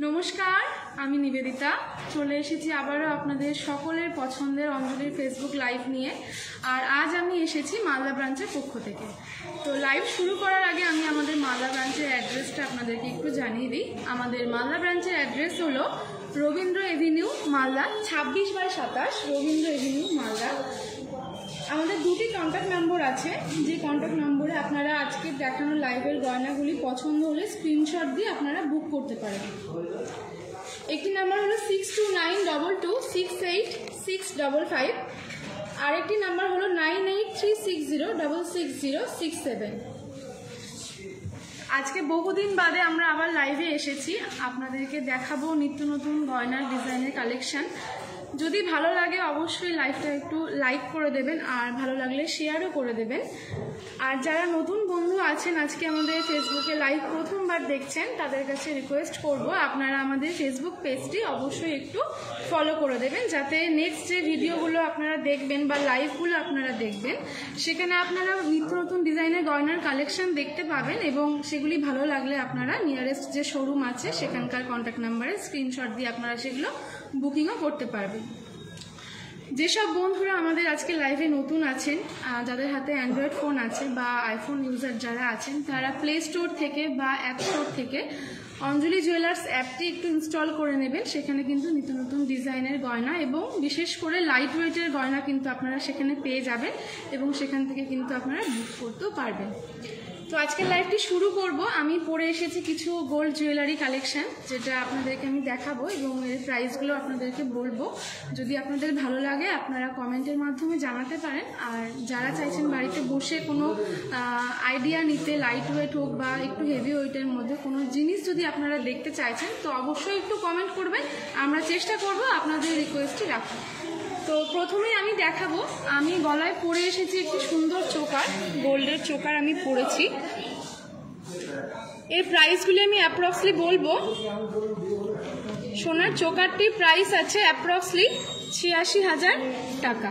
নমস্কার, আমি নিবেদিতা চলে এসেছি আবারও আপনাদের সকলের পছন্দের অঞ্জলির ফেসবুক লাইভ নিয়ে। আর আজ আমি এসেছি মালদা ব্রাঞ্চের পক্ষ থেকে। তো লাইভ শুরু করার আগে আমি আমাদের মালদা ব্রাঞ্চের অ্যাড্রেসটা আপনাদেরকে একটু জানিয়ে দিই। আমাদের মালদা ব্রাঞ্চের অ্যাড্রেস হলো রবীন্দ্র এভিনিউ মালদা, 26/27 রবীন্দ্র এভিনিউ মালদা। আমাদের দুটি কন্ট্যাক্ট নম্বর আছে, যে কন্ট্যাক্ট নম্বরে আপনারা আজকে দেখানো লাইভের গয়নাগুলি পছন্দ হলে স্ক্রিনশট দিয়ে আপনারা বুক করতে পারেন। একটি নাম্বার হলো 6292268655, আরেকটি নাম্বার হলো 9836060667। আজকে বহুদিন বাদে আমরা আবার লাইভে এসেছি, আপনাদেরকে দেখাবো নিত্য নতুন গয়নার ডিজাইনের কালেকশন। যদি ভালো লাগে অবশ্যই লাইভটা একটু লাইক করে দেবেন, আর ভালো লাগলে শেয়ারও করে দেবেন। আর যারা নতুন বন্ধু আছেন আজকে আমাদের ফেসবুকে লাইভ প্রথমবার দেখছেন, তাদের কাছে রিকোয়েস্ট করব আপনারা আমাদের ফেসবুক পেজটি অবশ্যই একটু ফলো করে দেবেন, যাতে নেক্সট যে ভিডিওগুলো আপনারা দেখবেন বা লাইভগুলো আপনারা দেখবেন সেখানে আপনারা নিত্য নতুন ডিজাইনের গয়নার কালেকশন দেখতে পাবেন, এবং সেগুলি ভালো লাগলে আপনারা নিয়ারেস্ট যে শোরুম আছে সেখানকার কন্ট্যাক্ট নাম্বারে স্ক্রিনশট দিয়ে আপনারা সেগুলো বুকিংও করতে পারবেন। যেসব বন্ধুরা আমাদের আজকে লাইভে নতুন আছেন, যাদের হাতে অ্যান্ড্রয়েড ফোন আছে বা আইফোন ইউজার যারা আছেন, তারা প্লে স্টোর থেকে বা অ্যাপ স্টোর থেকে অঞ্জলি জুয়েলার্স অ্যাপটি একটু ইনস্টল করে নেবেন। সেখানে কিন্তু নিত্য নতুন ডিজাইনের গয়না এবং বিশেষ করে লাইট ওয়েটের গয়না কিন্তু আপনারা সেখানে পেয়ে যাবেন, এবং সেখান থেকে কিন্তু আপনারা বুক করতেও পারবেন। তো আজকের লাইভটি শুরু করব। আমি পরে এসেছি কিছু গোল্ড জুয়েলারি কালেকশন, যেটা আপনাদেরকে আমি দেখাবো এবং এর প্রাইসগুলো আপনাদেরকে বলবো। যদি আপনাদের ভালো লাগে আপনারা কমেন্টের মাধ্যমে জানাতে পারেন। আর যারা চাইছেন বাড়িতে বসে কোনো আইডিয়া নিতে, লাইট ওয়েট হোক বা একটু হেভি ওয়েটের মধ্যে কোনো জিনিস যদি আপনারা দেখতে চাইছেন, তো অবশ্যই একটু কমেন্ট করবেন, আমরা চেষ্টা করব আপনাদের রিকোয়েস্টই রাখা। তো প্রথমেই আমি দেখাবো, আমি গলায় পরে এসেছি একটি সুন্দর চোকার, গোল্ডের চোকার আমি পরেছি। এর প্রাইসগুলি আমি অ্যাপ্রক্সলি বলবো। সোনার চোকারটির প্রাইস আছে অ্যাপ্রক্সলি 86,000 টাকা,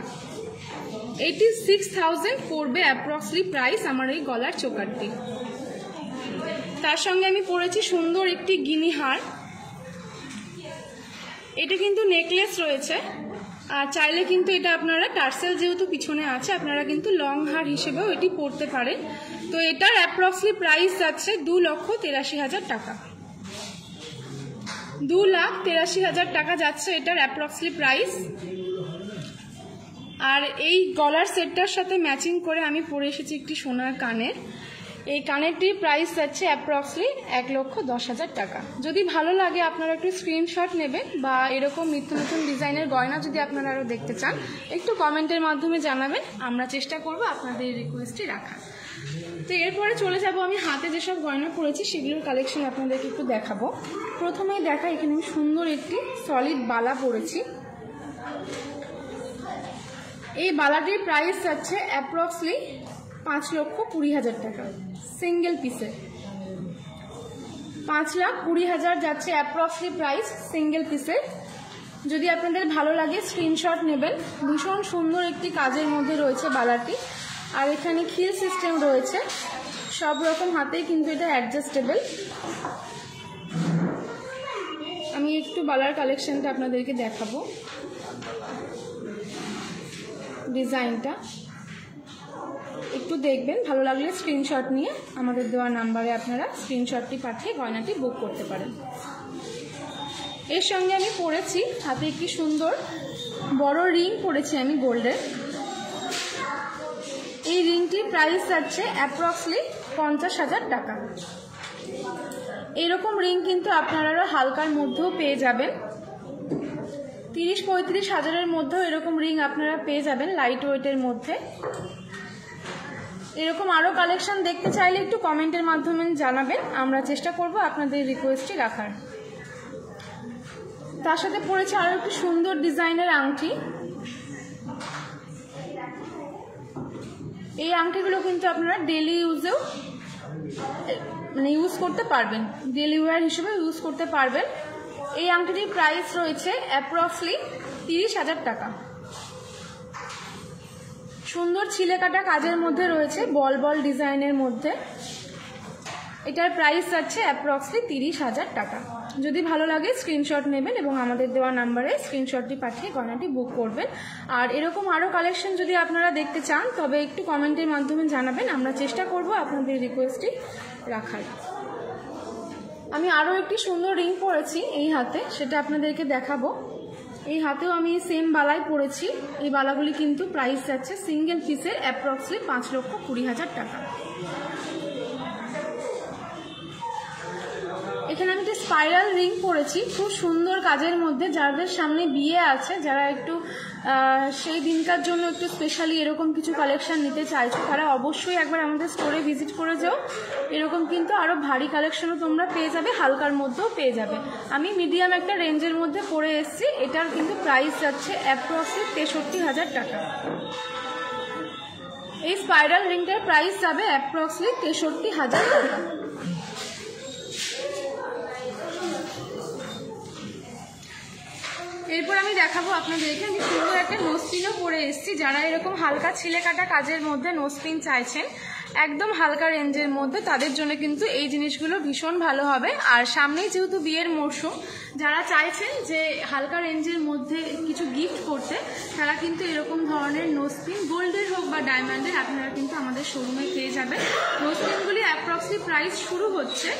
86,000 পড়বে অ্যাপ্রক্সলি প্রাইস আমার এই গলার চোকারটি। তার সঙ্গে আমি পরেছি সুন্দর একটি গিনি হার। এটা কিন্তু নেকলেস রয়েছে, আর চাইলে কিন্তু এটা আপনারা টার্সেল যেহেতু পিছনে আছে, আপনারা কিন্তু লং হার হিসেবেও এটি পরতে পারেন। তো এটার অ্যাপ্রক্সলি প্রাইস যাচ্ছে 2,83,000 টাকা, 2,83,000 টাকা যাচ্ছে এটার অ্যাপ্রক্সলি প্রাইস। আর এই গলার সেটটার সাথে ম্যাচিং করে আমি পরে এসেছি একটি সোনার কানের। এই কানেরটির প্রাইস যাচ্ছে অ্যাপ্রক্সলি 1,10,000 টাকা। যদি ভালো লাগে আপনারা একটু স্ক্রিনশট নেবেন, বা এরকম নিত্য নতুন ডিজাইনের গয়না যদি আপনারা আরও দেখতে চান একটু কমেন্টের মাধ্যমে জানাবেন, আমরা চেষ্টা করব আপনাদের রিকোয়েস্টই রাখা। তো এরপরে চলে যাব, আমি হাতে যেসব গয়না পরেছি সেগুলোর কালেকশন আপনাদেরকে একটু দেখাবো। প্রথমেই দেখা, এখানে আমি সুন্দর একটি সলিড বালা পরেছি। এই বালাটির প্রাইস যাচ্ছে অ্যাপ্রক্সলি 5,20,000 টাকা সিঙ্গেল পিসে, 5,20,000 যাচ্ছে অ্যাপ্রক্সলি প্রাইস সিঙ্গেল পিসে। যদি আপনাদের ভালো লাগে স্ক্রিনশট নেবেন। ভীষণ সুন্দর একটি কাজের মধ্যে রয়েছে বালাটি, আর এখানে খিল সিস্টেম রয়েছে, সব রকম হাতেই কিন্তু এটা অ্যাডজাস্টেবল। আমি একটু বালার কালেকশনটা আপনাদেরকে দেখাবো, ডিজাইনটা একটু দেখবেন, ভালো লাগলে স্ক্রিনশট নিয়ে আমাদের দেওয়া নাম্বারে আপনারা স্ক্রিনশটটি পাঠিয়ে গয়নাটি বুক করতে পারেন। এর সঙ্গে আমি পরেছি হাতে একটি সুন্দর বড় রিং পরেছি আমি গোল্ডের। এই রিংটির প্রাইস যাচ্ছে অ্যাপ্রক্সলি 50,000 টাকা। এরকম রিং কিন্তু আপনারা হালকার মধ্যেও পেয়ে যাবেন, 30-35,000-এর মধ্যেও এরকম রিং আপনারা পেয়ে যাবেন লাইট ওয়েটের মধ্যে। এরকম আরও কালেকশন দেখতে চাইলে একটু কমেন্টের মাধ্যমে জানাবেন, আমরা চেষ্টা করব আপনাদের রিকোয়েস্টই রাখার। তার সাথে পড়েছে আরও একটি সুন্দর ডিজাইনের আংটি। এই আংটিগুলো কিন্তু আপনারা ডেলি ইউজেও ইউজ করতে পারবেন, ডেলি ওয়্যার হিসেবে ইউজ করতে পারবেন। এই আংটিটির প্রাইস রয়েছে অ্যাপ্রক্সলি 30,000 টাকা। সুন্দর ছিলে কাটা কাজের মধ্যে রয়েছে, বল বল ডিজাইনের মধ্যে। এটার প্রাইস আছে অ্যাপ্রক্সলি 30,000 টাকা। যদি ভালো লাগে স্ক্রিনশট নেবেন এবং আমাদের দেওয়া নাম্বারে স্ক্রিনশটটি পাঠিয়ে গয়নাটি বুক করবেন। আর এরকম আরও কালেকশন যদি আপনারা দেখতে চান তবে একটু কমেন্টের মাধ্যমে জানাবেন, আমরা চেষ্টা করব আপনাদের রিকোয়েস্টটি রাখার। আমি আরও একটি সুন্দর রিং পরেছি এই হাতে, সেটা আপনাদেরকে দেখাবো। এই হাতেও আমি সেম বালাই পরেছি। এই বালাগুলি কিন্তু প্রাইস যাচ্ছে সিঙ্গেল পিসের অ্যাপ্রক্সলি 5,20,000 টাকা। এখানে আমি একটা স্পাইরাল রিং পরেছি, খুব সুন্দর কাজের মধ্যে। যাদের সামনে বিয়ে আছে, যারা একটু সেই দিনকার জন্য একটু স্পেশালি এরকম কিছু কালেকশন নিতে চাইছো, তারা অবশ্যই একবার আমাদের স্টোরে ভিজিট করে যাও। এরকম কিন্তু আরও ভারী কালেকশনও তোমরা পেয়ে যাবে, হালকার মধ্যেও পেয়ে যাবে। আমি মিডিয়াম একটা রেঞ্জের মধ্যে পরে এসেছি। এটার কিন্তু প্রাইস যাচ্ছে অ্যাপ্রক্সলি 63,000 টাকা। এই স্পাইরাল রিংটার প্রাইস যাবে অ্যাপ্রক্সলি 63,000 টাকা। এরপর আমি দেখাবো আপনাদেরকে, আমি সুন্দর একটা নোজপিনও পরে এসেছি। যারা এরকম হালকা ছিলে কাটা কাজের মধ্যে নোজপিন চাইছেন একদম হালকা রেঞ্জের মধ্যে, তাদের জন্য কিন্তু এই জিনিসগুলো ভীষণ ভালো হবে। আর সামনেই যেহেতু বিয়ের মরশুম, যারা চাইছেন যে হালকা রেঞ্জের মধ্যে কিছু গিফট করতে, তারা কিন্তু এরকম ধরনের নোজপিন গোল্ডের হোক বা ডায়মন্ডের আপনারা কিন্তু আমাদের শোরুমে পেয়ে যাবেন। নোজপিনগুলি অ্যাপ্রক্সলি প্রাইস শুরু হচ্ছে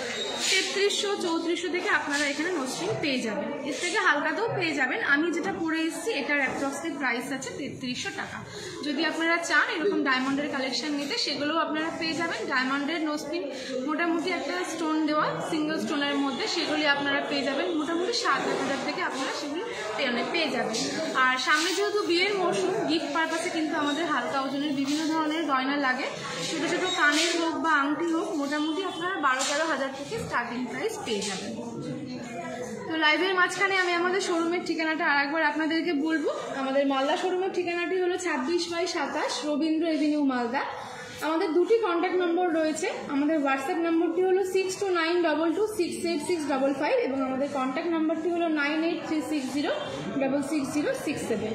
3300-3400 থেকে আপনারা এখানে নোজপিন পেয়ে যাবেন। এর থেকে হালকাতেও পেয়ে যাবেন। আমি যেটা পরে এসেছি এটার অ্যাপ্রক্সলি প্রাইস আছে 3300 টাকা। যদি আপনারা চান এরকম ডায়মন্ডের কালেকশন নিতে, সেগুলোও আপনারা পেয়ে যাবেন। ডায়মন্ডের নোজপিন মোটামুটি একটা স্টোন দেওয়া সিঙ্গেল স্টোনের মধ্যে, সেগুলি আপনারা পেয়ে যাবেন মোটামুটি 7,000 থেকে আপনারা সেগুলি পেয়ে যাবেন। আর সামনে যেহেতু বিয়ের মরশুম, গিফট পারপাসে কিন্তু আমাদের হালকা ওজনের বিভিন্ন ধরনের গয়না লাগে। ছোটো ছোটো কানের হোক বা আংটি হোক, মোটামুটি আপনারা 12-13,000 থেকে স্টার্টিং প্রাইস পেয়ে যাবেন। তো লাইভের মাঝখানে আমি আমাদের শোরুমের ঠিকানাটা আরেকবার আপনাদেরকে বলবো। আমাদের মালদা শোরুমের ঠিকানাটি হলো 26/27 রবীন্দ্র এভিনিউ, মালদা। আমাদের দুটি কন্ট্যাক্ট নম্বর রয়েছে। আমাদের হোয়াটসঅ্যাপ নম্বরটি হলো 6292268655 এবং আমাদের কন্ট্যাক্ট নাম্বারটি হলো 9836060607।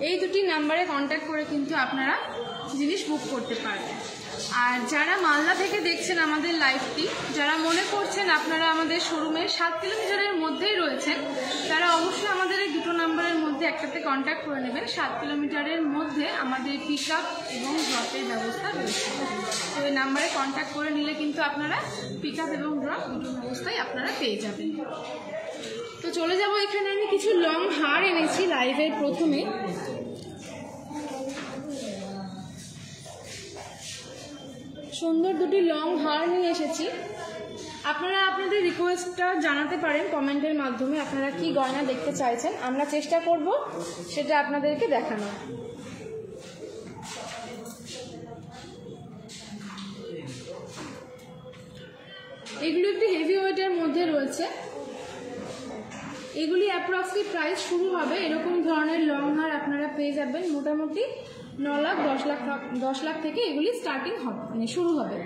এই দুটি নাম্বারে কন্ট্যাক্ট করে কিন্তু আপনারা জিনিস বুক করতে পারবেন। আর যারা মালদা থেকে দেখছেন আমাদের লাইভটি, যারা মনে করছেন আপনারা আমাদের শোরুমের 7 কিলোমিটারের মধ্যেই রয়েছেন, তারা অবশ্যই আমাদের এই দুটো নাম্বারের মধ্যে একটাতে কন্ট্যাক্ট করে নেবেন। 7 কিলোমিটারের মধ্যে আমাদের পিক আপ এবং ড্রপের ব্যবস্থা রয়েছে। তো এই নাম্বারে কন্ট্যাক্ট করে নিলে কিন্তু আপনারা পিক আপ এবং ড্রপ দুটো ব্যবস্থাই আপনারা পেয়ে যাবেন। তো চলে যাব, এখানে আমি কিছু লং হার এনেছি লাইভের প্রথমে। সুন্দর দুটি লং হার নিয়ে এসেছি। আপনারা আপনাদের রিকোয়েস্টটা জানাতে পারেন কমেন্টের মাধ্যমে, আপনারা কি গয়না দেখতে চাইছেন। আমরা চেষ্টা করব সেটা আপনাদেরকে দেখানো। এগুলো একটু হেভি ওয়েটের মধ্যে রয়েছে। এগুলি অ্যাপ্রক্সলি প্রাইস শুরু হবে, এরকম ধরনের লং হার আপনারা পেয়ে যাবেন মোটামুটি 9 লাখ 10 লাখ থেকে এগুলি স্টার্টিং হবে, মানে শুরু হবে।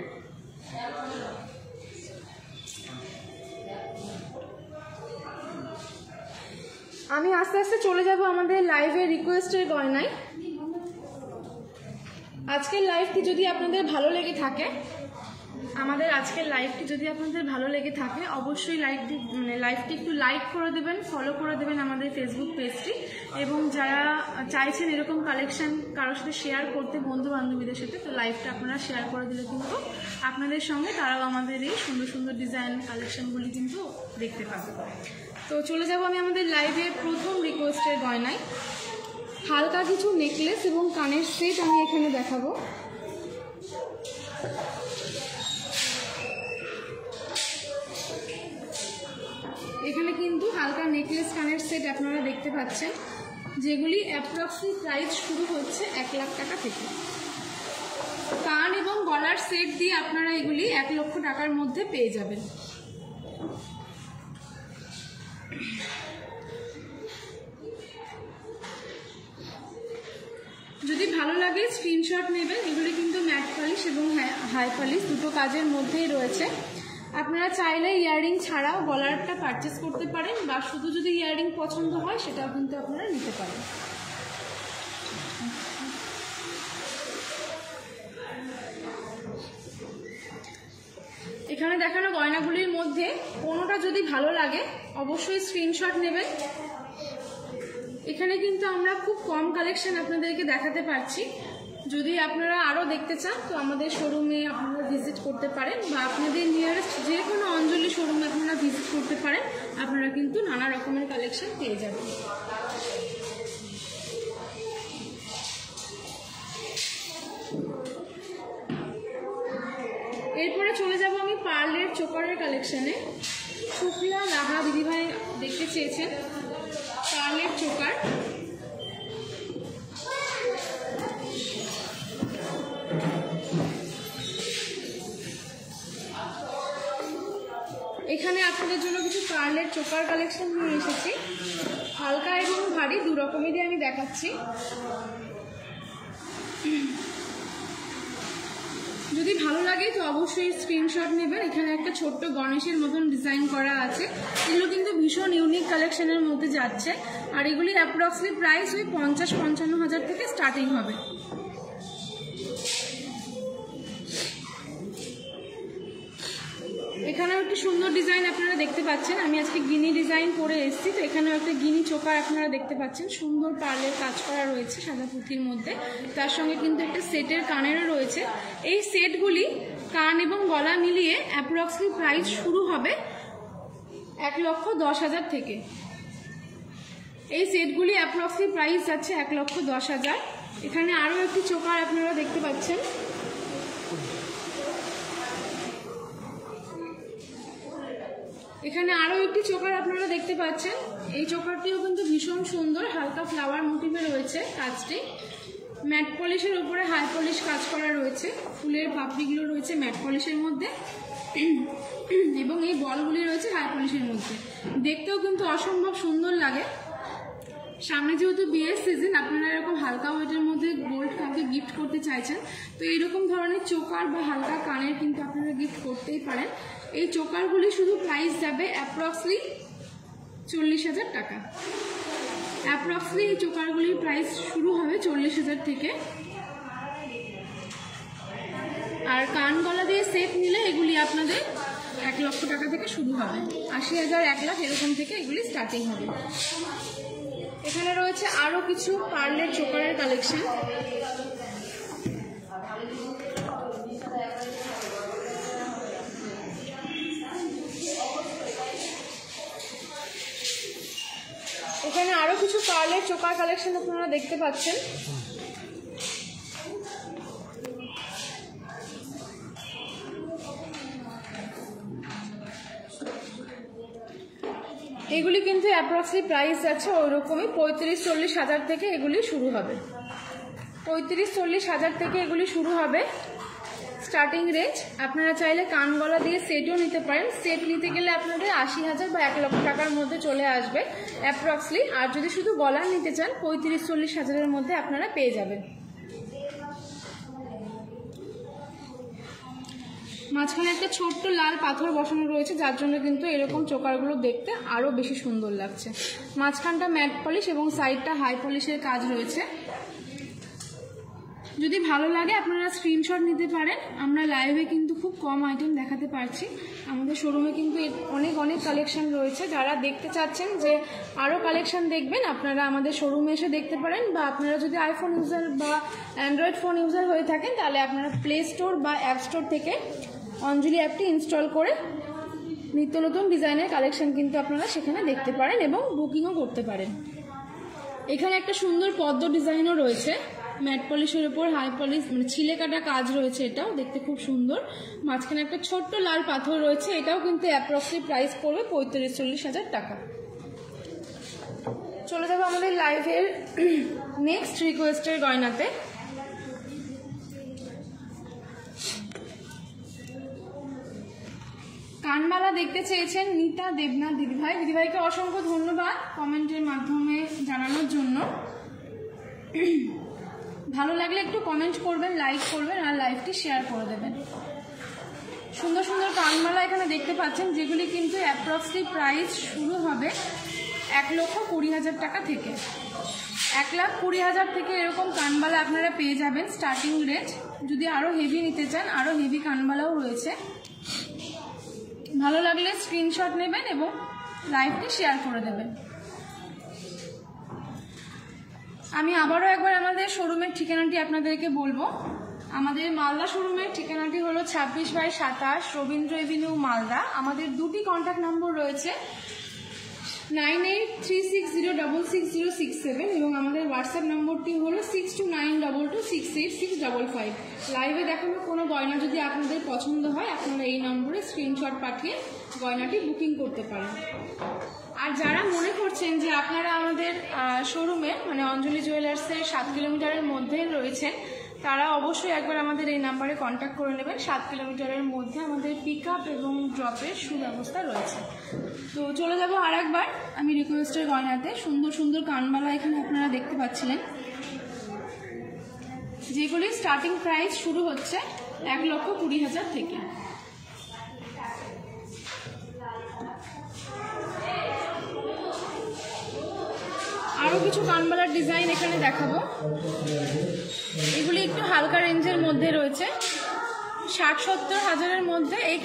আমি আস্তে আস্তে চলে যাব আমাদের লাইভের রিকোয়েস্টের গয়নায়। আজকের লাইভটি যদি আপনাদের ভালো লেগে থাকে, অবশ্যই লাইভটি একটু লাইক করে দেবেন, ফলো করে দেবেন আমাদের ফেসবুক পেজটি। এবং যারা চাইছেন এরকম কালেকশন কারোর সাথে শেয়ার করতে, বন্ধু বান্ধবীদের সাথে, তো লাইভটা আপনারা শেয়ার করে দিলে কিন্তু আপনাদের সঙ্গে তারাও আমাদের এই সুন্দর সুন্দর ডিজাইন কালেকশনগুলি কিন্তু দেখতে পাবে। তো চলে যাব আমি আমাদের লাইভের প্রথম রিকোয়েস্টের গয়নায়। হালকা কিছু নেকলেস এবং কানের সেট আমি এখানে দেখাবো। এখানে কিন্তু হালকা নেকলেস কানের সেট আপনারা দেখতে পাচ্ছেন, যেগুলি অ্যাপ্রক্সলি প্রাইস শুরু হচ্ছে 1 লাখ টাকা থেকে। কান এবং গলার সেট দিয়ে আপনারা এগুলি 1 লক্ষ টাকার মধ্যে পেয়ে যাবেন। যদি ভালো লাগে স্ক্রিনশট নেবেন। এগুলি কিন্তু ম্যাট পলিশ এবং হাই পলিশ দুটো কাজের মধ্যেই রয়েছে। আপনারা চাইলে ইয়াররিং ছাড়াও গলারটা পারচেস করতে পারেন, বা শুধু যদি ইয়াররিং পছন্দ হয় সেটাও কিন্তু আপনারা নিতে পারেন। এখানে এখানে দেখানো গয়নাগুলির মধ্যে কোনোটা যদি ভালো লাগে অবশ্যই স্ক্রিনশট নেবেন। এখানে কিন্তু আমরা খুব কম কালেকশন আপনাদেরকে দেখাতে পারছি। যদি আপনারা আরও দেখতে চান তো আমাদের শোরুমে আপনারা ভিজিট করতে পারেন, বা আপনাদের নিয়ারেস্ট যে কোনো অঞ্জলি শোরুমে আপনারা ভিজিট করতে পারেন। আপনারা কিন্তু নানা রকমের কালেকশন পেয়ে যাবেন। এরপরে চলে যাব আমি পার্লের চোকারের কালেকশানে। শুক্লা লাহা দিদিভাই দেখতে চেয়েছেন পার্লের চোকার। এখানে আপনাদের জন্য কিছু পার্লের চোকার কালেকশন নিয়ে এসেছি। হালকা এবং ভারী দু রকমেরই আমি দেখাচ্ছি। যদি ভালো লাগে তো অবশ্যই স্ক্রিনশট নেবেন। এখানে একটা ছোট্ট গণেশের মতন ডিজাইন করা আছে। এগুলো কিন্তু ভীষণ ইউনিক কালেকশনের মধ্যে যাচ্ছে। আর এগুলি অ্যাপ্রক্সলি প্রাইস ওই 50-55 হাজার থেকে স্টার্টিং হবে। এখানেও একটি সুন্দর ডিজাইন আপনারা দেখতে পাচ্ছেন। আমি আজকে গিনি ডিজাইন পরে এসেছি, তো এখানেও একটা গিনি চোকার আপনারা দেখতে পাচ্ছেন। সুন্দর পার্লের কাজ করা রয়েছে সাদা পুঁথির মধ্যে। তার সঙ্গে কিন্তু একটা সেটের কানেরও রয়েছে। এই সেটগুলি কান এবং গলা মিলিয়ে অ্যাপ্রক্সলি প্রাইস শুরু হবে 1,10,000 থেকে। এই সেটগুলি অ্যাপ্রক্সলি প্রাইস যাচ্ছে 1,10,000। এখানে আরও একটি চোকার আপনারা দেখতে পাচ্ছেন। এখানে আরও একটি চোকার আপনারা দেখতে পাচ্ছেন। এই চোকারটিও কিন্তু ভীষণ সুন্দর, হালকা ফ্লাওয়ার মোটিভে রয়েছে কাজটি। ম্যাট পলিশের উপরে হাই পলিশ কাজ করা রয়েছে। ফুলের পাপড়িগুলো রয়েছে ম্যাট পলিশের মধ্যে, এবং এই বলগুলি রয়েছে হাই পলিশের মধ্যে। দেখতেও কিন্তু অসম্ভব সুন্দর লাগে। সামনে যেহেতু বিয়ের সিজন, আপনারা এরকম হালকা ওয়েটের মধ্যে গোল্ড কাউকে গিফট করতে চাইছেন, তো এইরকম ধরনের চোকার বা হালকা কানের কিন্তু আপনারা গিফট করতেই পারেন। এই চোকারগুলি শুধু প্রাইস যাবে অ্যাপ্রক্সলি 40,000 টাকা। অ্যাপ্রক্সলি এই চোকারগুলির প্রাইস শুরু হবে 40,000 থেকে। আর কান গলা দিয়ে সেট নিলে এগুলি আপনাদের 1,00,000 টাকা থেকে শুরু হবে। 80,000, 1,00,000 এরকম থেকে এগুলি স্টার্টিং হবে। এখানে রয়েছে আরও কিছু পার্লের চোকারের কালেকশন। এখানে আরো কিছু পার্লের চোকার কালেকশন আপনারা দেখতে পাচ্ছেন। এগুলি কিন্তু অ্যাপ্রক্সলি প্রাইস আছে ওই রকমই 35-40 হাজার থেকে এগুলি শুরু হবে। 35-40 হাজার থেকে এগুলি শুরু হবে স্টার্টিং রেঞ্জ। আপনারা চাইলে কান গলা দিয়ে সেটও নিতে পারেন। সেট নিতে গেলে আপনাদের 80,000 বা 1,00,000 টাকার মধ্যে চলে আসবে অ্যাপ্রক্সলি। আর যদি শুধু গলা নিতে চান 35-40 হাজারের মধ্যে আপনারা পেয়ে যাবেন। মাঝখানে একটা ছোট্ট লাল পাথর বসানো রয়েছে, যার জন্য কিন্তু এরকম চোকারগুলো দেখতে আরও বেশি সুন্দর লাগছে। মাঝখানটা ম্যাট পলিশ এবং সাইডটা হাই পলিশের কাজ রয়েছে। যদি ভালো লাগে আপনারা স্ক্রিনশট নিতে পারেন। আমরা লাইভে কিন্তু খুব কম আইটেম দেখাতে পারছি। আমাদের শোরুমে কিন্তু অনেক কালেকশন রয়েছে। যারা দেখতে চাচ্ছেন যে আরও কালেকশন দেখবেন, আপনারা আমাদের শোরুমে এসে দেখতে পারেন। বা আপনারা যদি আইফোন ইউজার বা অ্যান্ড্রয়েড ফোন ইউজার হয়ে থাকেন, তাহলে আপনারা প্লে স্টোর বা অ্যাপ স্টোর থেকে অঞ্জলি অ্যাপটি ইনস্টল করে নিত্য নতুন ডিজাইনের কালেকশন কিন্তু আপনারা সেখানে দেখতে পারেন এবং বুকিংও করতে পারেন। এখানে একটা সুন্দর পদ্ম ডিজাইনও রয়েছে, ম্যাট পলিশের উপর হাই পলিশ মানে ছিলে কাটা কাজ রয়েছে। এটাও দেখতে খুব সুন্দর। মাঝখানে একটা ছোট্ট লাল পাথর রয়েছে। এটাও কিন্তু অ্যাপ্রক্সলি প্রাইস পড়বে 35-40 হাজার টাকা। চলে যাবো আমাদের লাইভের নেক্সট রিকোয়েস্টের গয়নাতে। কানমালা দেখতে চেয়েছেন নিতা দেবনাথ দিদিভাই। দিদিভাইকে অসংখ্য ধন্যবাদ কমেন্টের মাধ্যমে জানানোর জন্য। ভালো লাগলে একটু কমেন্ট করবেন, লাইক করবেন, আর লাইভটি শেয়ার করে দেবেন। সুন্দর সুন্দর কানমালা এখানে দেখতে পাচ্ছেন, যেগুলি কিন্তু অ্যাপ্রক্সলি প্রাইস শুরু হবে 1,20,000 টাকা থেকে। 1,20,000 থেকে এরকম কানবালা আপনারা পেয়ে যাবেন স্টার্টিং রেঞ্জ। যদি আরও হেভি নিতে চান, আরও হেভি কানবালাও রয়েছে। ভালো লাগলে স্ক্রিনশট নেবেন এবং লাইভটি শেয়ার করে দেবেন। আমি আবারও একবার আমাদের শোরুমের ঠিকানাটি আপনাদেরকে বলবো। আমাদের মালদা শোরুমের ঠিকানাটি হলো 26/27 রবীন্দ্র এভিনিউ মালদা। আমাদের দুটি কন্ট্যাক্ট নম্বর রয়েছে 9836060667 এবং আমাদের হোয়াটসঅ্যাপ নম্বরটি হলো 6292268655। লাইভে দেখানো কোনো গয়না যদি আপনাদের পছন্দ হয় আপনারা এই নম্বরে স্ক্রিনশট পাঠিয়ে গয়নাটি বুকিং করতে পারেন। আর যারা মনে করছেন যে আপনারা আমাদের শোরুমে মানে অঞ্জলি জুয়েলার্সের 7 কিলোমিটারের মধ্যে রয়েছেন, তারা অবশ্যই একবার আমাদের এই নাম্বারে কন্ট্যাক্ট করে নেবেন। 7 কিলোমিটারের মধ্যে আমাদের পিক আপ এবং ড্রপের সুব্যবস্থা রয়েছে। তো চলে যাব আর একবার আমি রিকোয়েস্টের গয়নাতে। সুন্দর সুন্দর কানবালা এখানে আপনারা দেখতে পাচ্ছিলেন, যেগুলি স্টার্টিং প্রাইস শুরু হচ্ছে 1,20,000 থেকে। আরও কিছু কানবালার ডিজাইন এখানে দেখাবো। এগুলি একটু হালকা রেঞ্জের মধ্যে রয়েছে, 60-70 হাজারের মধ্যে এই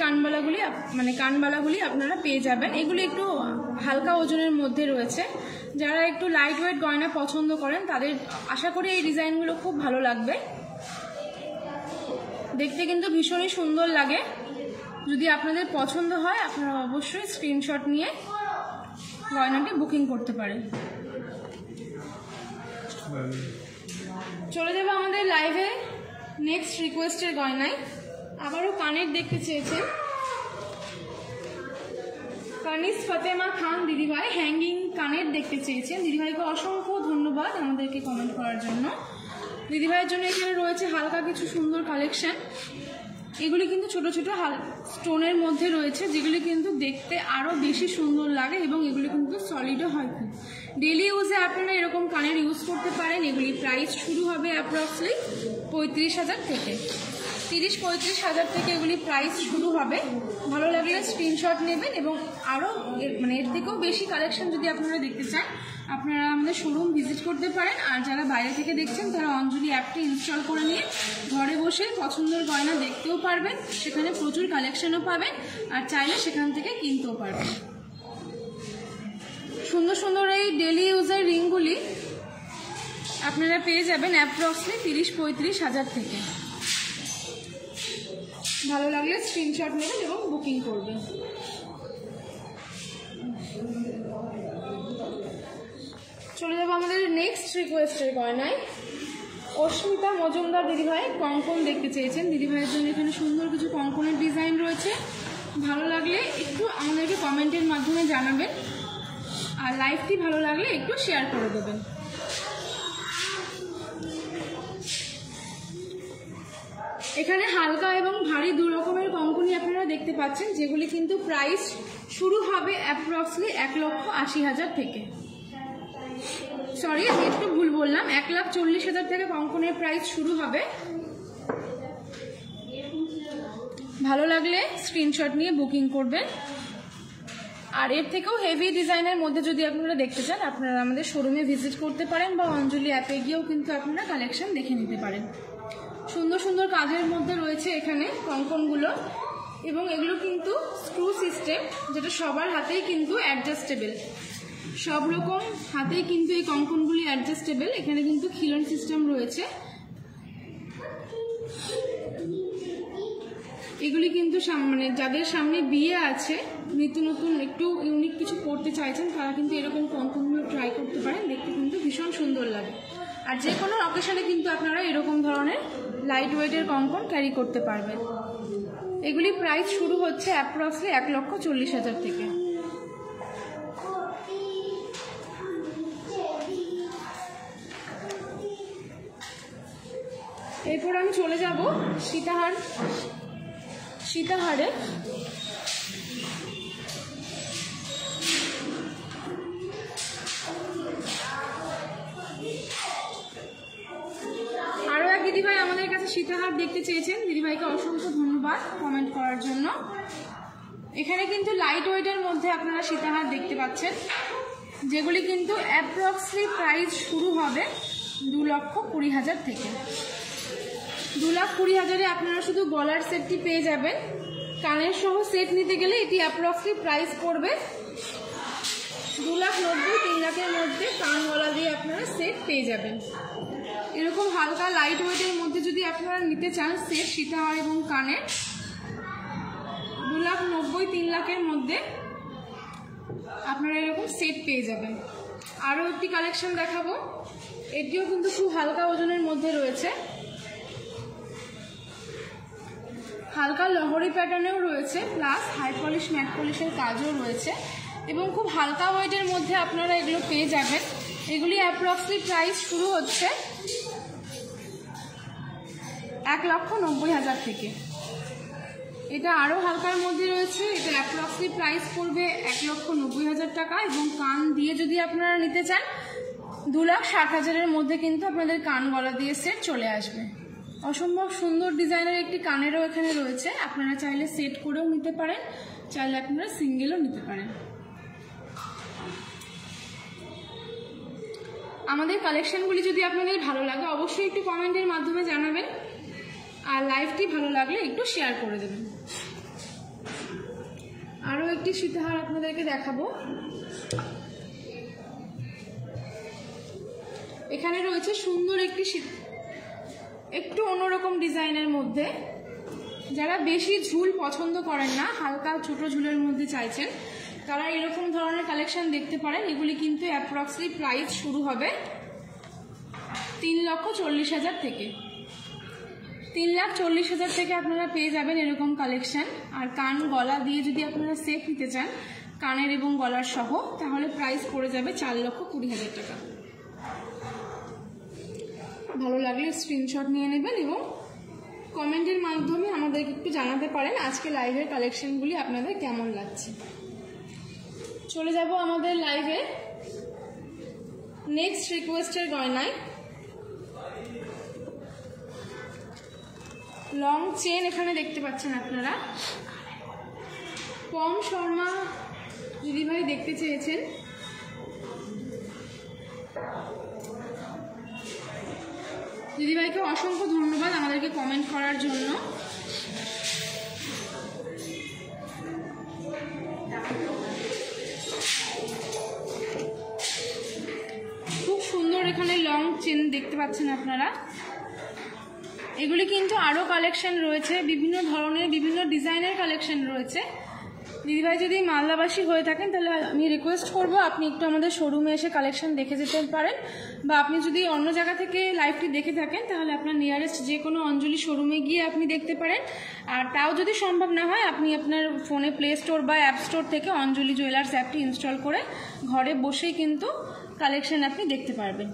কানবালাগুলি আপনারা পেয়ে যাবেন। এগুলি একটু হালকা ওজনের মধ্যে রয়েছে। যারা একটু লাইট ওয়েট গয়না পছন্দ করেন তাদের আশা করি এই ডিজাইনগুলো খুব ভালো লাগবে। দেখতে কিন্তু ভীষণই সুন্দর লাগে। যদি আপনাদের পছন্দ হয় আপনারা অবশ্যই স্ক্রিনশট নিয়ে গয়নাটি বুকিং করতে পারেন। চলে যাবো আমাদের লাইভে নেক্সট রিকোয়েস্টের গয়নায়। আবারও কানের দেখতে চেয়েছেন, কানিস ফাতেমা খান দিদিভাই হ্যাঙ্গিং কানের দেখতে চেয়েছেন। দিদিভাইকে অসংখ্য ধন্যবাদ আমাদেরকে কমেন্ট করার জন্য। দিদিভাইয়ের জন্য এখানে রয়েছে হালকা কিছু সুন্দর কালেকশন। এগুলি কিন্তু ছোট ছোট স্টোনের মধ্যে রয়েছে, যেগুলি কিন্তু দেখতে আরও বেশি সুন্দর লাগে এবং এগুলি কিন্তু সলিডও হয় খুব। ডেলি ইউজে আপনারা এরকম কানের ইউজ করতে পারেন। এগুলি প্রাইস শুরু হবে অ্যাপ্রক্সলি 35,000 থেকে, 30-35 হাজার থেকে এগুলি প্রাইস শুরু হবে। ভালো লাগলে স্ক্রিনশট নেবেন এবং আরও এর থেকেও বেশি কালেকশন যদি আপনারা দেখতে চান আপনারা আমাদের শোরুম ভিজিট করতে পারেন। আর যারা বাইরে থেকে দেখছেন তারা অঞ্জলি অ্যাপটি ইনস্টল করে নিয়ে ঘরে বসে পছন্দের গয়না দেখতেও পারবেন, সেখানে প্রচুর কালেকশনও পাবেন আর চাইলে সেখান থেকে কিনতেও পারবেন। সুন্দর সুন্দর এই ডেলি ইউজের রিংগুলি আপনারা পেয়ে যাবেন অ্যাপ্রক্সলি 30-35 হাজার থেকে। ভালো লাগলে স্ক্রিনশট নেবেন এবং বুকিং করবেন। চলে যাবো আমাদের নেক্সট রিকোয়েস্টের গয়নায়। অস্মিতা মজুমদার দিদিভাই কঙ্কন দেখতে চেয়েছেন। দিদিভাইয়ের জন্য এখানে সুন্দর কিছু কঙ্কনের ডিজাইন রয়েছে। ভালো লাগলে একটু আমাদেরকে কমেন্টের মাধ্যমে জানাবেন আর লাইভটি ভালো লাগলে একটু শেয়ার করে দেবেন। এখানে হালকা এবং ভারী দু রকমের কঙ্কনি আপনারা দেখতে পাচ্ছেন, যেগুলি কিন্তু প্রাইস শুরু হবে অ্যাপ্রক্সলি 1,80,000 থেকে। সরি আমি একটু ভুল বললাম, 1,40,000 থেকে কঙ্কনের প্রাইস শুরু হবে। ভালো লাগলে স্ক্রিনশট নিয়ে বুকিং করবেন। আর এর থেকেও হেভি ডিজাইনের মধ্যে যদি আপনারা দেখতে চান আপনারা আমাদের শোরুমে ভিজিট করতে পারেন বা অঞ্জলি অ্যাপে গিয়েও কিন্তু আপনারা কালেকশন দেখে নিতে পারেন। সুন্দর সুন্দর কাজের মধ্যে রয়েছে এখানে কঙ্কনগুলো এবং এগুলো কিন্তু স্ক্রু সিস্টেম, যেটা সবার হাতেই কিন্তু অ্যাডজাস্টেবল। সব রকম হাতেই কিন্তু এই কঙ্কনগুলি অ্যাডজাস্টেবল। এখানে কিন্তু খিলন সিস্টেম রয়েছে। এগুলি কিন্তু যাদের সামনে বিয়ে আছে, নিত্য নতুন একটু ইউনিক কিছু করতে চাইছেন, তারা কিন্তু এরকম কঙ্কনগুলো ট্রাই করতে পারেন। দেখতে কিন্তু ভীষণ সুন্দর লাগে। আর যে কোনো অকেশনে কিন্তু আপনারা এরকম ধরনের লাইট ওয়েটের কঙ্কন ক্যারি করতে পারবেন। এগুলি প্রাইস শুরু হচ্ছে অ্যাপ্রক্সলি 1,40,000 থেকে। এরপর আমি চলে যাব সীতাহারে। আরও এক দিদিভাই আমাদের কাছে সীতাহার দেখতে চেয়েছেন। দিদিভাইকে অসংখ্য ধন্যবাদ কমেন্ট করার জন্য। এখানে কিন্তু লাইট ওয়েটের মধ্যে আপনারা সীতাহার দেখতে পাচ্ছেন, যেগুলি কিন্তু অ্যাপ্রক্সলি প্রাইস শুরু হবে 2,20,000 থেকে। 2,20,000-এ আপনারা শুধু গলার সেটটি পেয়ে যাবেন কানের সহ সেট নিতে গেলে এটি অ্যাপ্রক্সিমেট প্রাইস পড়বে 2,90,000 3 লাখের মধ্যে কান গলা দিয়ে আপনারা সেট পেয়ে যাবেন। এরকম হালকা লাইট ওয়েটের মধ্যে যদি আপনারা নিতে চান সেট সীতাহার এবং কানের 2,90,000 3 লাখের মধ্যে আপনারা এরকম সেট পেয়ে যাবেন। আরও একটি কালেকশন দেখাবো, এটিও কিন্তু খুব হালকা ওজনের মধ্যে রয়েছে, হালকা লহরি প্যাটার্নেও রয়েছে, প্লাস হাই পলিশ ম্যাট পলিশের কাজও রয়েছে এবং খুব হালকা ওয়েটের মধ্যে আপনারা এগুলো পেয়ে যাবেন। এগুলি অ্যাপ্রক্সিমেট প্রাইস শুরু হচ্ছে 1,90,000 থেকে। এটা আরও হালকার মধ্যে রয়েছে, এটা অ্যাপ্রক্সিমেট প্রাইস পড়বে 1,90,000 টাকা এবং কান দিয়ে যদি আপনারা নিতে চান 2,60,000-এর মধ্যে কিন্তু আপনাদের কান গলা দিয়ে সেট চলে আসবে। অসম্ভব সুন্দর ডিজাইনের একটি কানেরও এখানে রয়েছে, আপনারা চাইলে সেট করেও নিতে পারেন, চাইলে আপনারা সিঙ্গেলও নিতে পারেন। আমাদের কালেকশনগুলি যদি আপনাদের ভালো লাগে অবশ্যই একটু কমেন্টের মাধ্যমে জানাবেন, আর লাইভটি ভালো লাগলে একটু শেয়ার করে দেবেন। আরও একটি সীতাহার আপনাদেরকে দেখাবো, এখানে রয়েছে সুন্দর একটি একটু অন্যরকম ডিজাইনের মধ্যে। যারা বেশি ঝুল পছন্দ করেন না, হালকা ছোট ঝুলের মধ্যে চাইছেন, তারা এরকম ধরনের কালেকশন দেখতে পারেন। এগুলি কিন্তু অ্যাপ্রক্সিমেট প্রাইস শুরু হবে 3,40,000 থেকে। 3,40,000 থেকে আপনারা পেয়ে যাবেন এরকম কালেকশন। আর কান গলা দিয়ে যদি আপনারা সেট নিতে চান কানের এবং গলার সহ, তাহলে প্রাইস পড়ে যাবে 4,20,000 টাকা। ভালো লাগলে স্ক্রিনশট নিয়ে নেবেন এবং কমেন্টের মাধ্যমে আমাদেরকে একটু জানাতে পারেন আজকে লাইভের কালেকশনগুলি আপনাদের কেমন লাগছে। চলে যাব আমাদের লাইভে নেক্সট রিকোয়েস্টের গয়নায়। লং চেন এখানে দেখতে পাচ্ছেন আপনারা, পম শর্মা দিদিভাই দেখতে চেয়েছেন। দিদিভাইকে অসংখ্য ধন্যবাদ আমাদেরকে কমেন্ট করার জন্য। খুব সুন্দর এখানে লং চেন দেখতে পাচ্ছেন আপনারা। এগুলি কিন্তু আরও কালেকশন রয়েছে, বিভিন্ন ধরনের বিভিন্ন ডিজাইনের কালেকশন রয়েছে। দিদিভাই যদি মালদাবাসী হয়ে থাকেন তাহলে আমি রিকোয়েস্ট করব আপনি একটু আমাদের শোরুমে এসে কালেকশন দেখে যেতে পারেন, বা আপনি যদি অন্য জায়গা থেকে লাইভটি দেখে থাকেন তাহলে আপনার নিয়ারেস্ট যে কোনো অঞ্জলি শোরুমে গিয়ে আপনি দেখতে পারেন। আর তাও যদি সম্ভব না হয় আপনি আপনার ফোনে প্লে স্টোর বা অ্যাপ স্টোর থেকে অঞ্জলি জুয়েলার্স অ্যাপটি ইনস্টল করে ঘরে বসেই কিন্তু কালেকশন আপনি দেখতে পারবেন।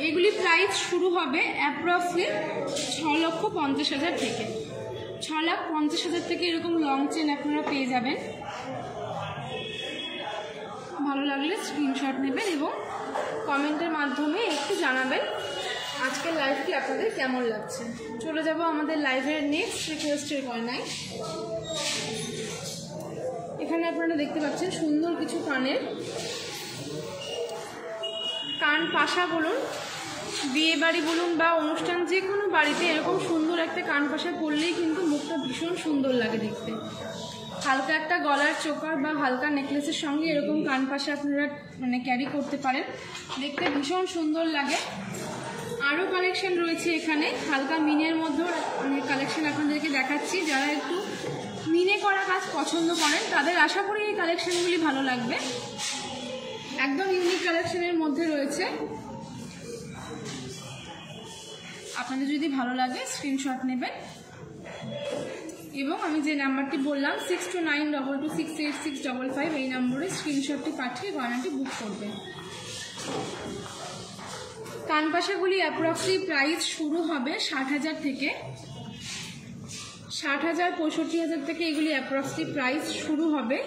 এগুলি প্রাইস শুরু হবে অ্যাপ্রক্সিমেট 6,50,000 থেকে। 6,50,000 থেকে এরকম লং চেন আপনারা পেয়ে যাবেন। ভালো লাগলে স্ক্রিনশট নেবেন এবং কমেন্টের মাধ্যমে একটু জানাবেন আজকের লাইভটি আপনাদের কেমন লাগছে। চলে যাব আমাদের লাইভের নেক্সট রিকোয়েস্টের গয়নায়। এখানে আপনারা দেখতে পাচ্ছেন সুন্দর কিছু কান পাশা বলুন, বিয়ে বাড়ি বলুন বা অনুষ্ঠান যে কোনো বাড়িতে এরকম সুন্দর একটা কান পাশা পরলেই কিন্তু মুখটা ভীষণ সুন্দর লাগে দেখতে। হালকা একটা গলার চোকার বা হালকা নেকলেসের সঙ্গে এরকম কান পাশা আপনারা ক্যারি করতে পারেন, দেখতে ভীষণ সুন্দর লাগে। আরও কালেকশন রয়েছে এখানে, হালকা মিনের মধ্যেও কালেকশন আপনাদেরকে দেখাচ্ছি। যারা একটু মিনে করা কাজ পছন্দ করেন তাদের আশা করি এই কালেকশনগুলি ভালো লাগবে। একদম ইউনিক কালেকশনের মধ্যে রয়েছে, আপনাদের যদি ভালো লাগে স্ক্রিনশট নেবেন এবং আমি যে নাম্বারটি বললাম 6292268655 এই নম্বরে স্ক্রিনশটটি পাঠিয়ে গয়নাটি বুক করবেন। কানপাশাগুলি অ্যাপ্রক্সিমেট প্রাইস শুরু হবে 60,000 থেকে। 60,000 65,000 থেকে এগুলি অ্যাপ্রক্সিমেট প্রাইস শুরু হবে।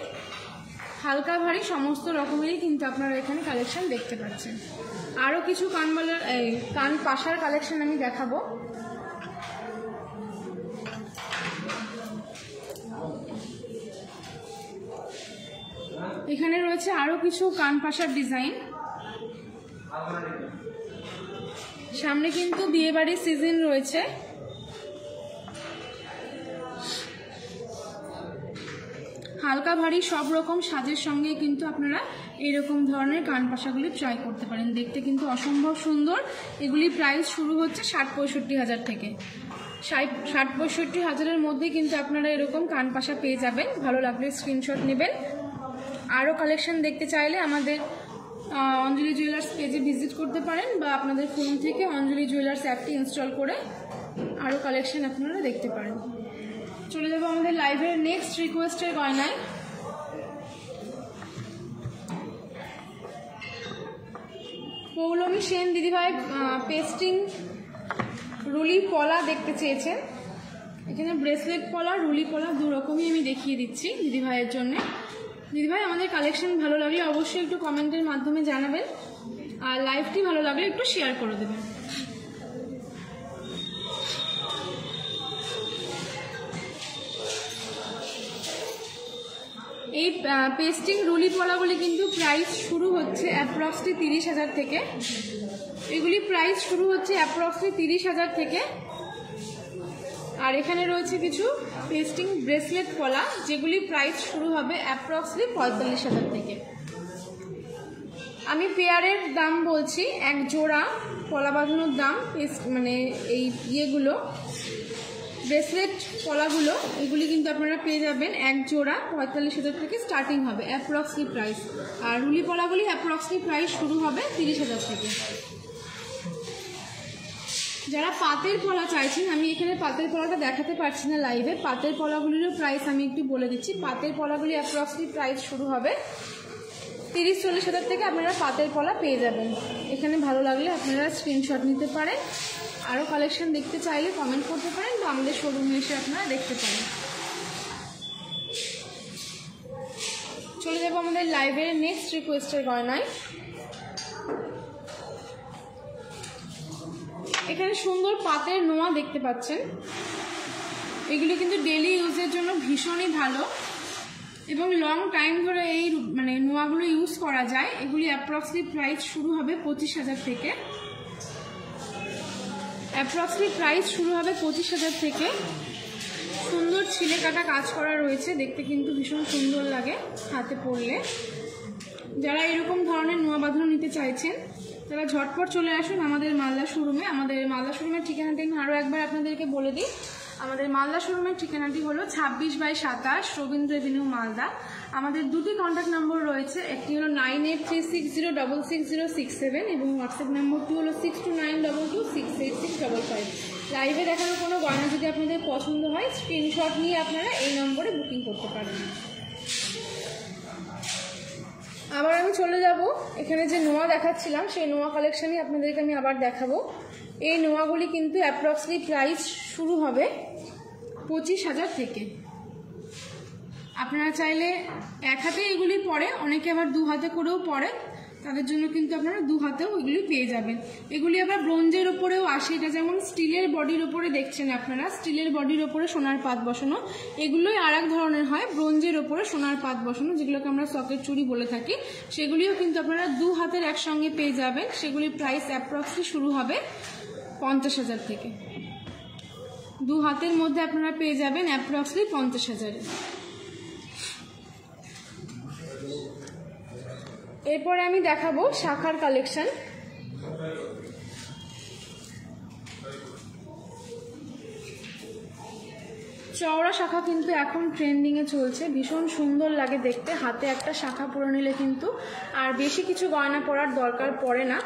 হালকা ভারী সমস্ত রকমেরই কিন্তু আপনারা এখানে কালেকশন দেখতে পাচ্ছেন। আরও কিছু কান পাশার কালেকশন আমি দেখাবো। এখানে রয়েছে আরও কিছু কান পাশার ডিজাইন। সামনে কিন্তু বিয়েবাড়ির সিজন রয়েছে। হালকা ভারী সব রকম সাজের সঙ্গে কিন্তু আপনারা এরকম ধরনের কানপাশাগুলি ট্রাই করতে পারেন। দেখতে কিন্তু অসম্ভব সুন্দর। এগুলি প্রাইস শুরু হচ্ছে 60-65 হাজার থেকে। 60-65 হাজারের মধ্যে কিন্তু আপনারা এরকম কানপাশা পেয়ে যাবেন। ভালো লাগলে স্ক্রিনশট নেবেন। আরও কালেকশন দেখতে চাইলে আমাদের অঞ্জলি জুয়েলার্স পেজে ভিজিট করতে পারেন, বা আপনাদের ফোন থেকে অঞ্জলি জুয়েলার্স অ্যাপটি ইনস্টল করে আরও কালেকশন আপনারা দেখতে পারেন। চলে যাবো আমাদের লাইভের নেক্সট রিকোয়েস্টের গয়নায়। পৌলমী সেন দিদিভাই পেস্টিং রুলি পলা দেখতে চেয়েছেন। এখানে ব্রেসলেট পলা, রুলি পলা দু রকমই আমি দেখিয়ে দিচ্ছি দিদিভাইয়ের জন্য। দিদিভাই আমাদের কালেকশন ভালো লাগলে অবশ্যই একটু কমেন্টের মাধ্যমে জানাবেন, আর লাইভটি ভালো লাগলে একটু শেয়ার করে দেবেন। এই পেস্টিং রুলি পলাগুলি কিন্তু প্রাইস শুরু হচ্ছে অ্যাপ্রক্সলি 30 হাজার থেকে। এগুলি প্রাইস শুরু হচ্ছে অ্যাপ্রক্সলি 30 হাজার থেকে। আর এখানে রয়েছে কিছু পেস্টিং ব্রেসলেট পলা, যেগুলি প্রাইস শুরু হবে অ্যাপ্রক্সলি 45 হাজার থেকে। আমি পেয়ারের দাম বলছি, এক জোড়া পলা বাঁধানোর দাম মানে এই ইয়েগুলো ব্রেসলেট পলাগুলো, এগুলি কিন্তু আপনারা পেয়ে যাবেন এক জোড়া 45 হাজার থেকে স্টার্টিং হবে অ্যাপ্রক্সলি প্রাইস। আর রুলি পলাগুলি অ্যাপ্রক্সলি প্রাইস শুরু হবে 30 হাজার থেকে। যারা পাতের পলা চাইছেন, আমি এখানে পাতের পলাটা দেখাতে পারছি না লাইভে, পাতের পলাগুলিরও প্রাইস আমি একটু বলে দিচ্ছি। পাতের পলাগুলি অ্যাপ্রক্সলি প্রাইস শুরু হবে 30-40 হাজার থেকে আপনারা পাতের পলা পেয়ে যাবেন। এখানে ভালো লাগলে আপনারা স্ক্রিনশট নিতে পারেন। আরও কালেকশন দেখতে চাইলে কমেন্ট করতে পারেন, বা আমাদের শোরুমে এসে আপনারা দেখতে পারেন। চলে যাবো আমাদের লাইভের নেক্সট রিকোয়েস্টের গয়নায়। এখানে সুন্দর পাতের নোয়া দেখতে পাচ্ছেন। এগুলি কিন্তু ডেলি ইউজের জন্য ভীষণই ভালো এবং লং টাইম ধরে এই মানে নোয়াগুলো ইউজ করা যায়। এগুলি অ্যাপ্রক্সলি প্রাইস শুরু হবে 25 হাজার থেকে। অ্যাপ্রক্সলি প্রাইস শুরু হবে 25 হাজার থেকে। সুন্দর ছিলে কাটা কাজ করা রয়েছে, দেখতে কিন্তু ভীষণ সুন্দর লাগে হাতে পরলে। যারা এরকম ধরনের নোয়া বাঁধানো নিতে চাইছেন তারা ঝটপট চলে আসুন আমাদের মালদা শোরুমে। আমাদের মালদা শোরুমের ঠিকানাটি আমি আরও একবার আপনাদেরকে বলে দিই। আমাদের মালদা শোরুমের ঠিকানাটি হলো 26/27 রবীন্দ্র এভিনিউ মালদা। আমাদের দুটি কন্ট্যাক্ট নম্বর রয়েছে, একটি হলো 9836066067 এবং হোয়াটসঅ্যাপ নম্বরটি হলো 6292268655। লাইভে দেখানো কোনো গয়না যদি আপনাদের পছন্দ হয় স্ক্রিনশট নিয়ে আপনারা এই নম্বরে বুকিং করতে পারেন। আবার আমি চলে যাব, এখানে যে নোয়া দেখাচ্ছিলাম সেই নোয়া কালেকশানই আপনাদেরকে আমি আবার দেখাবো। এই নোয়াগুলি কিন্তু অ্যাপ্রক্সলি প্রাইস শুরু হবে 25 হাজার থেকে। আপনারা চাইলে এক হাতে এগুলি পরে, অনেকে আবার দু হাতে করেও পরে, তাদের জন্য কিন্তু আপনারা দু হাতেও এগুলি পেয়ে যাবেন। এগুলি আবার ব্রোঞ্জের ওপরেও আসে। এটা যেমন স্টিলের বডির ওপরে দেখছেন আপনারা, স্টিলের বডির ওপরে সোনার পাত বসানো। এগুলোই আর এক ধরনের হয় ব্রোঞ্জের ওপরে সোনার পাত বসানো, যেগুলোকে আমরা সকেট চুড়ি বলে থাকি। সেগুলিও কিন্তু আপনারা দু হাতের একসঙ্গে পেয়ে যাবেন। সেগুলির প্রাইস অ্যাপ্রক্সলি শুরু হবে 50 হাজার থেকে। দু হাতের মধ্যে আপনারা পেয়ে যাবেন অ্যাপ্রক্সলি 50 হাজারে। এরপরে আমি দেখাবো শাখার কালেকশন। চওড়া শাখা কিন্তু এখন ট্রেন্ডিংয়ে চলছে, ভীষণ সুন্দর লাগে দেখতে। হাতে একটা শাখা পরে নিলে কিন্তু আর বেশি কিছু গয়না পরার দরকার পড়ে না,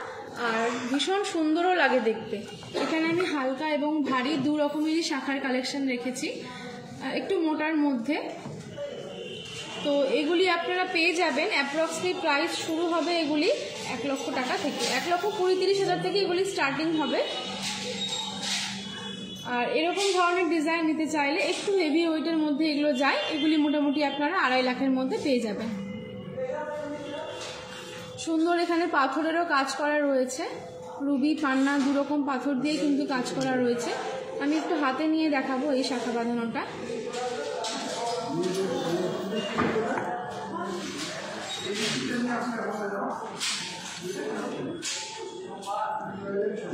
আর ভীষণ সুন্দরও লাগে দেখতে। এখানে আমি হালকা এবং ভারী দু রকমেরই শাখার কালেকশন রেখেছি, একটু মোটার মধ্যে। তো এগুলি আপনারা পেয়ে যাবেন অ্যাপ্রক্সলি প্রাইস শুরু হবে এগুলি 1 লক্ষ টাকা থেকে। 1,20,30 হাজার থেকে এগুলি স্টার্টিং হবে। আর এরকম ধরনের ডিজাইন নিতে চাইলে একটু হেভি ওয়েটের মধ্যে এগুলো যায়, এগুলি মোটামুটি আপনারা 2.5 লাখের মধ্যে পেয়ে যাবেন। সুন্দর এখানে পাথরেরও কাজ করা রয়েছে, রুবি পান্না দু রকম পাথর দিয়ে কিন্তু কাজ করা রয়েছে। আমি একটু হাতে নিয়ে দেখাবো এই শাখা বাঁধানোটা।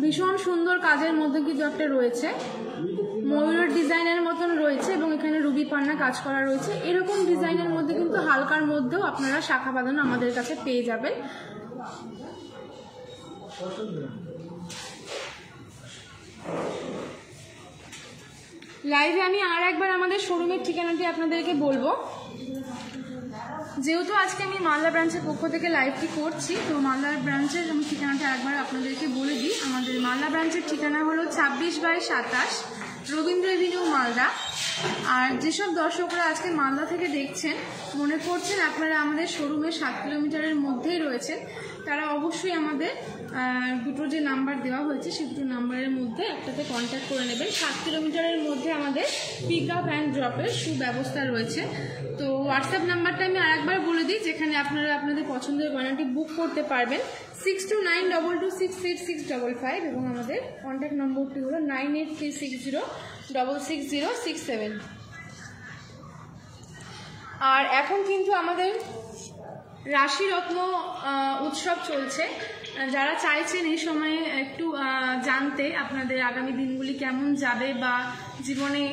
ভীষণ সুন্দর কাজের মধ্যে কিন্তু একটা রয়েছে, ময়ূরের ডিজাইনের মতন রয়েছে এবং এখানে রুবি পান্না কাজ করা রয়েছে। এরকম ডিজাইনের মধ্যে কিন্তু হালকার মধ্যেও আপনারা শাখা বাঁধানো আমাদের কাছে পেয়ে যাবেন। লাইভে আমি আর একবার আমাদের শোরুমের ঠিকানাটি আপনাদেরকে বলবো, যেহেতু আজকে আমি মালদা ব্রাঞ্চের পক্ষ থেকে লাইভটি করছি, তো মালদা ব্রাঞ্চের আমি ঠিকানাটা একবার আপনাদেরকে বলে দিই। আমাদের মালদা ব্রাঞ্চের ঠিকানা হলো 26/27 রবীন্দ্র এভিনিউ, মালদা। আর যেসব দর্শকরা আজকে মালদা থেকে দেখছেন, মনে করছেন আপনারা আমাদের শোরুমের 7 কিলোমিটারের মধ্যেই রয়েছেন, তারা অবশ্যই আমাদের দুটো যে নাম্বার দেওয়া হয়েছে সেই দুটো নাম্বারের মধ্যে একটাতে কন্ট্যাক্ট করে নেবেন। 7 কিলোমিটারের মধ্যে আমাদের পিক আপ অ্যান্ড ড্রপের সুব্যবস্থা রয়েছে। তো হোয়াটসঅ্যাপ নাম্বারটা আমি আরেকবার বলে দিই, যেখানে আপনারা আপনাদের পছন্দের গয়নাটি বুক করতে পারবেন 6292268655 এবং আমাদের কন্ট্যাক্ট নম্বরটি হলো 9836060667। আর এখন কিন্তু আমাদের রাশিরত্ন উৎসব চলছে। যারা চাইছেন এই সময়ে একটু জানতে আপনাদের আগামী দিনগুলি কেমন যাবে বা জীবনে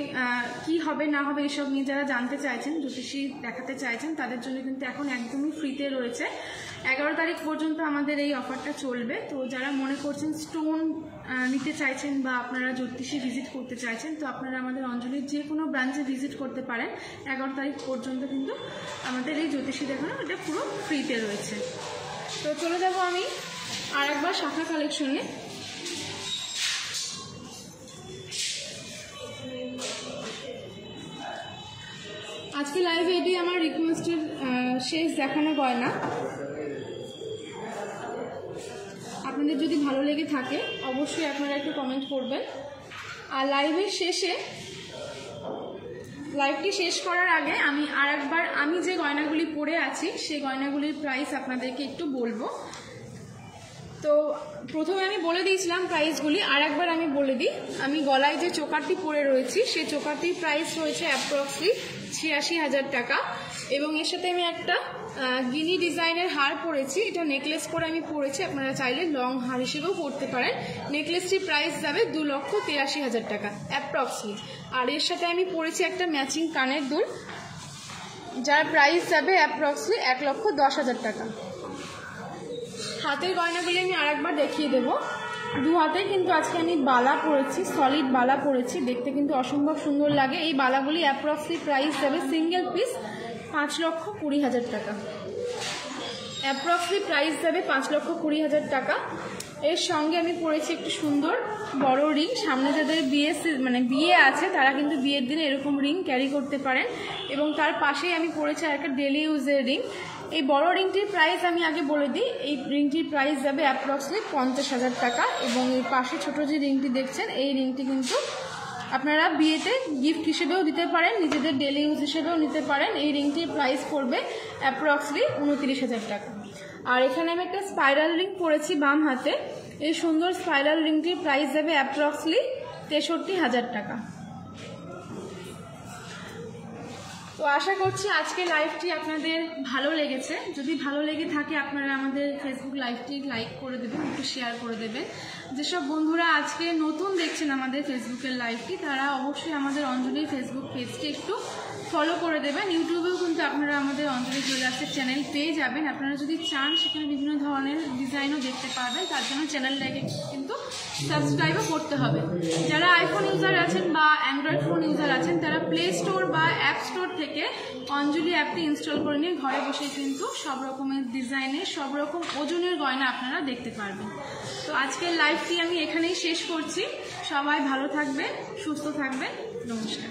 কি হবে না হবে এসব নিয়ে যারা জানতে চাইছেন, জ্যোতিষী দেখাতে চাইছেন, তাদের জন্য কিন্তু এখন একদমই ফ্রিতে রয়েছে। 11 তারিখ পর্যন্ত আমাদের এই অফারটা চলবে। তো যারা মনে করছেন স্টোন নিতে চাইছেন বা আপনারা জ্যোতিষী ভিজিট করতে চাইছেন, তো আপনারা আমাদের অঞ্জলির যে কোনো ব্রাঞ্চে ভিজিট করতে পারেন। 11 তারিখ পর্যন্ত কিন্তু আমাদের এই জ্যোতিষী দেখানো এটা পুরো ফ্রিতে রয়েছে। তো চলে যাব আমি আর একবার শাখা কালেকশনে। আজকে লাইভে এটি আমার রিকোয়েস্টের শেষ দেখানো গয়না। আপনাদের যদি ভালো লেগে থাকে অবশ্যই আপনারা একটু কমেন্ট করবেন। আর লাইভটি শেষ করার আগে আমি আর একবার আমি যে গয়নাগুলি পরে আছি সেই গয়নাগুলির প্রাইস আপনাদেরকে একটু বলবো। তো প্রথমে আমি বলে দিয়েছিলাম প্রাইসগুলি, আর একবার আমি বলে দিই। আমি গলায় যে চোকারটি পরে রয়েছি সেই চোকারটির প্রাইস রয়েছে অ্যাপ্রক্সলি 86,000 টাকা এবং এর সাথে আমি একটা গিনি ডিজাইনের হার পরেছি। এটা নেকলেস করে আমি পরেছি, আপনারা চাইলে লং হার হিসেবেও পরতে পারেন। নেকলেসটির প্রাইস যাবে 2,83,000 টাকা অ্যাপ্রক্সলি। আর এর সাথে আমি পরেছি একটা ম্যাচিং কানের দুল, যার প্রাইস যাবে অ্যাপ্রক্সলি 1,10,000 টাকা। হাতের গয়নাগুলি আমি আরেকবার দেখিয়ে দেবো। দু হাতে কিন্তু আজকে আমি বালা পরেছি, সলিড বালা পরেছি, দেখতে কিন্তু অসম্ভব সুন্দর লাগে। এই বালাগুলি অ্যাপ্রক্সলি প্রাইস যাবে সিঙ্গেল পিস 5,20,000 টাকা। অ্যাপ্রক্সলি প্রাইস যাবে 5,20,000 টাকা। এর সঙ্গে আমি পরেছি একটু সুন্দর বড় রিং। সামনে যাদের বিয়ে আছে তারা কিন্তু বিয়ের দিনে এরকম রিং ক্যারি করতে পারেন। এবং তার পাশেই আমি পরেছি একটা ডেলি ইউজের রিং। এই বড় রিংটির প্রাইস আমি আগে বলে দিই, এই রিংটির প্রাইস যাবে অ্যাপ্রক্সলি 50,000 টাকা। এবং এই পাশে ছোট যে রিংটি দেখছেন এই রিংটি কিন্তু আপনারা বিয়েতে গিফট হিসেবেও দিতে পারেন, নিজেদের ডেলি ইউজ হিসেবেও নিতে পারেন। এই রিংটির প্রাইস পড়বে অ্যাপ্রক্সলি 29,000 টাকা। আর এখানে আমি একটা স্পাইরাল রিং পরেছি বাম হাতে। এই সুন্দর স্পাইরাল রিংটির প্রাইস যাবে অ্যাপ্রক্সলি 63,000 টাকা। তো আশা করছি আজকে লাইভটি আপনাদের ভালো লেগেছে। যদি ভালো লেগে থাকে আপনারা আমাদের ফেসবুক লাইভটি লাইক করে দেবেন, একটু শেয়ার করে দেবেন। যেসব বন্ধুরা আজকে নতুন দেখছেন আমাদের ফেসবুকের লাইভটি, তারা অবশ্যই আমাদের অঞ্জলির ফেসবুক পেজটি একটু ফলো করে দেবেন। ইউটিউবেও কিন্তু আপনারা আমাদের অঞ্জলি জুয়েলার্সের চ্যানেল পেয়ে যাবেন। আপনারা যদি চান সেখানে বিভিন্ন ধরনের ডিজাইনও দেখতে পারবেন, তার জন্য চ্যানেলটাকে কিন্তু সাবস্ক্রাইবও করতে হবে। যারা আইফোন ইউজার আছেন বা অ্যান্ড্রয়েড ফোন ইউজার আছেন তারা প্লে স্টোর বা অ্যাপ স্টোর থেকে অঞ্জলি অ্যাপটি ইনস্টল করে নিয়ে ঘরে বসে কিন্তু সব রকমের ডিজাইনের সব রকম ওজনের গয়না আপনারা দেখতে পারবেন। তো আজকের লাইভটি আমি এখানেই শেষ করছি। সবাই ভালো থাকবেন, সুস্থ থাকবেন। নমস্কার।